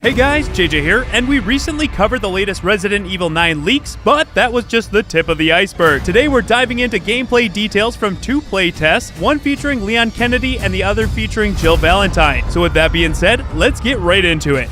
Hey guys, JJ here, and we recently covered the latest Resident Evil 9 leaks, but that was just the tip of the iceberg. Today we're diving into gameplay details from two playtests, one featuring Leon Kennedy and the other featuring Jill Valentine. So with that being said, let's get right into it.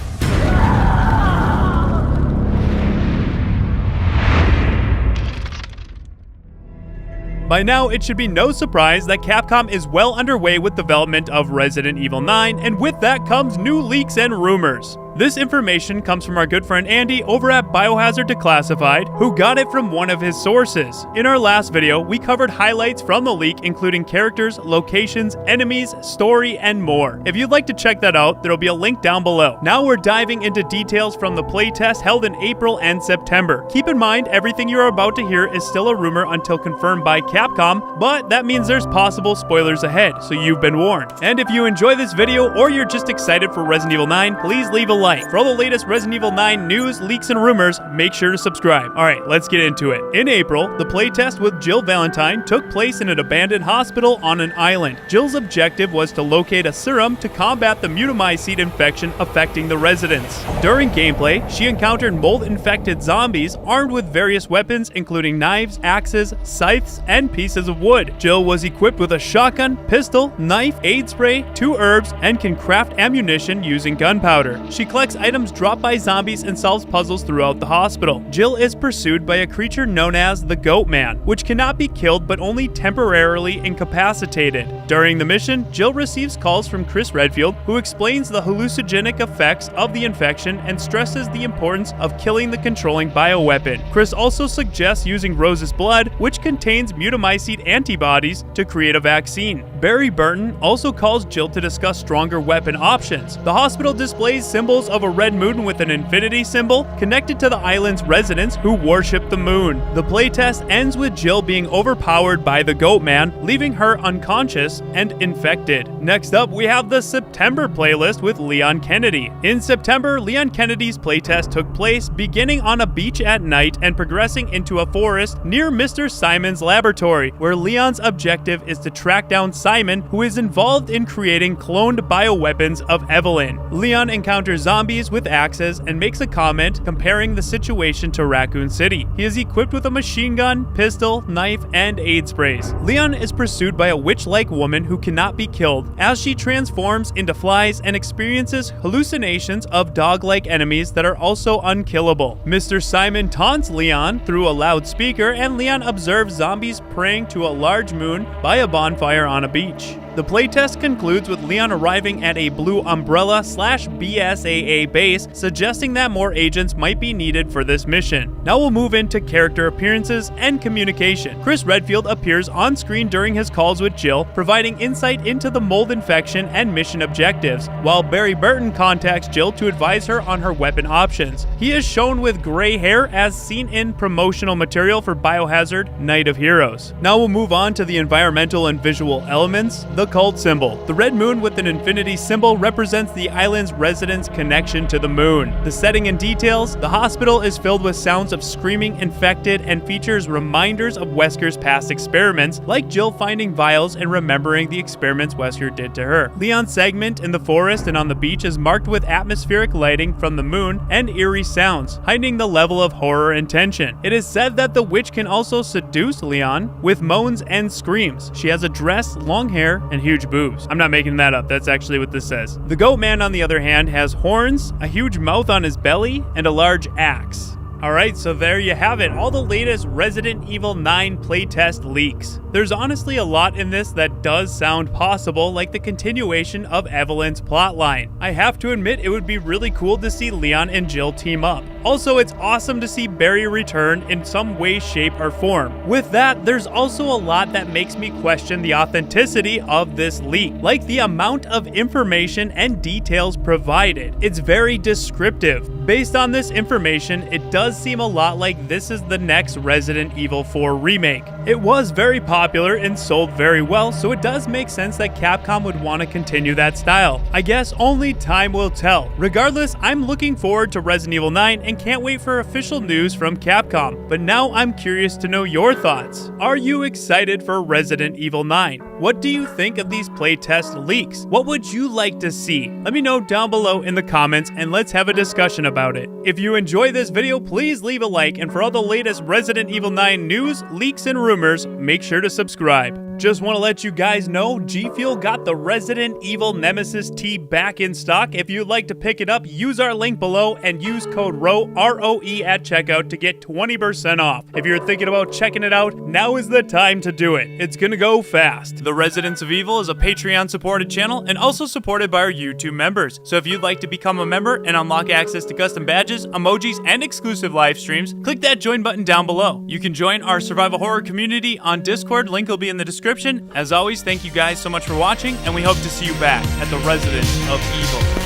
By now, it should be no surprise that Capcom is well underway with development of Resident Evil 9, and with that comes new leaks and rumors. This information comes from our good friend Andy over at Biohazard Declassified, who got it from one of his sources. In our last video, we covered highlights from the leak, including characters, locations, enemies, story, and more. If you'd like to check that out, there'll be a link down below. Now we're diving into details from the playtest held in April and September. Keep in mind, everything you're about to hear is still a rumor until confirmed by Capcom, but that means there's possible spoilers ahead, so you've been warned. And if you enjoy this video, or you're just excited for Resident Evil 9, please leave a like. For all the latest Resident Evil 9 news, leaks, and rumors, make sure to subscribe. Alright, let's get into it. In April, the playtest with Jill Valentine took place in an abandoned hospital on an island. Jill's objective was to locate a serum to combat the mutamycete infection affecting the residents. During gameplay, she encountered mold-infected zombies armed with various weapons including knives, axes, scythes, and pieces of wood. Jill was equipped with a shotgun, pistol, knife, aid spray, 2 herbs, and can craft ammunition using gunpowder. She collects items dropped by zombies and solves puzzles throughout the hospital. Jill is pursued by a creature known as the Goat Man, which cannot be killed but only temporarily incapacitated. During the mission, Jill receives calls from Chris Redfield, who explains the hallucinogenic effects of the infection and stresses the importance of killing the controlling bioweapon. Chris also suggests using Rose's blood, which contains mutamycete antibodies, to create a vaccine. Barry Burton also calls Jill to discuss stronger weapon options. The hospital displays symbols of a red moon with an infinity symbol connected to the island's residents who worship the moon. The playtest ends with Jill being overpowered by the Goat Man, leaving her unconscious and infected. Next up, we have the September playlist with Leon Kennedy. In September, Leon Kennedy's playtest took place beginning on a beach at night and progressing into a forest near Mr. Simon's laboratory, where Leon's objective is to track down Simon, who is involved in creating cloned bioweapons of Evelyn. Leon encounters zombies with axes and makes a comment comparing the situation to Raccoon City. He is equipped with a machine gun, pistol, knife, and aid sprays. Leon is pursued by a witch-like woman who cannot be killed as she transforms into flies and experiences hallucinations of dog-like enemies that are also unkillable. Mr. Simon taunts Leon through a loudspeaker, and Leon observes zombies praying to a large moon by a bonfire on a beach. The playtest concludes with Leon arriving at a Blue Umbrella/BSAA base, suggesting that more agents might be needed for this mission. Now we'll move into character appearances and communication. Chris Redfield appears on screen during his calls with Jill, providing insight into the mold infection and mission objectives, while Barry Burton contacts Jill to advise her on her weapon options. He is shown with gray hair as seen in promotional material for Biohazard Night of Heroes. Now we'll move on to the environmental and visual elements. The cult symbol. The red moon with an infinity symbol represents the island's residents' connection to the moon. The setting and details. The hospital is filled with sounds of screaming infected and features reminders of Wesker's past experiments, like Jill finding vials and remembering the experiments Wesker did to her. Leon's segment in the forest and on the beach is marked with atmospheric lighting from the moon and eerie sounds, heightening the level of horror and tension. It is said that the witch can also seduce Leon with moans and screams. She has a dress, long hair, and huge boobs. I'm not making that up, that's actually what this says. The Goat Man, on the other hand, has horns, a huge mouth on his belly, and a large axe. Alright, so there you have it, all the latest Resident Evil 9 playtest leaks. There's honestly a lot in this that does sound possible, like the continuation of Evelyn's plotline. I have to admit, it would be really cool to see Leon and Jill team up. Also, it's awesome to see Barry return in some way, shape, or form. With that, there's also a lot that makes me question the authenticity of this leak, like the amount of information and details provided. It's very descriptive. Based on this information, it does seem a lot like this is the next Resident Evil 4 remake. It was very popular and sold very well, so it does make sense that Capcom would want to continue that style. I guess only time will tell. Regardless, I'm looking forward to Resident Evil 9 and can't wait for official news from Capcom. But now I'm curious to know your thoughts. Are you excited for Resident Evil 9? What do you think of these playtest leaks? What would you like to see? Let me know down below in the comments and let's have a discussion about it. If you enjoy this video, please leave a like, and for all the latest Resident Evil 9 news, leaks, and rumors, make sure to subscribe. Just want to let you guys know, G Fuel got the Resident Evil Nemesis tee back in stock. If you'd like to pick it up, use our link below and use code ROE, R-O-E at checkout to get 20% off. If you're thinking about checking it out, now is the time to do it. It's gonna go fast. The Residents of Evil is a Patreon supported channel and also supported by our YouTube members. So if you'd like to become a member and unlock access to custom badges, emojis, and exclusive live streams, click that join button down below. You can join our survival horror community on Discord, link will be in the description. As always, thank you guys so much for watching, and we hope to see you back at the Residents of Evil.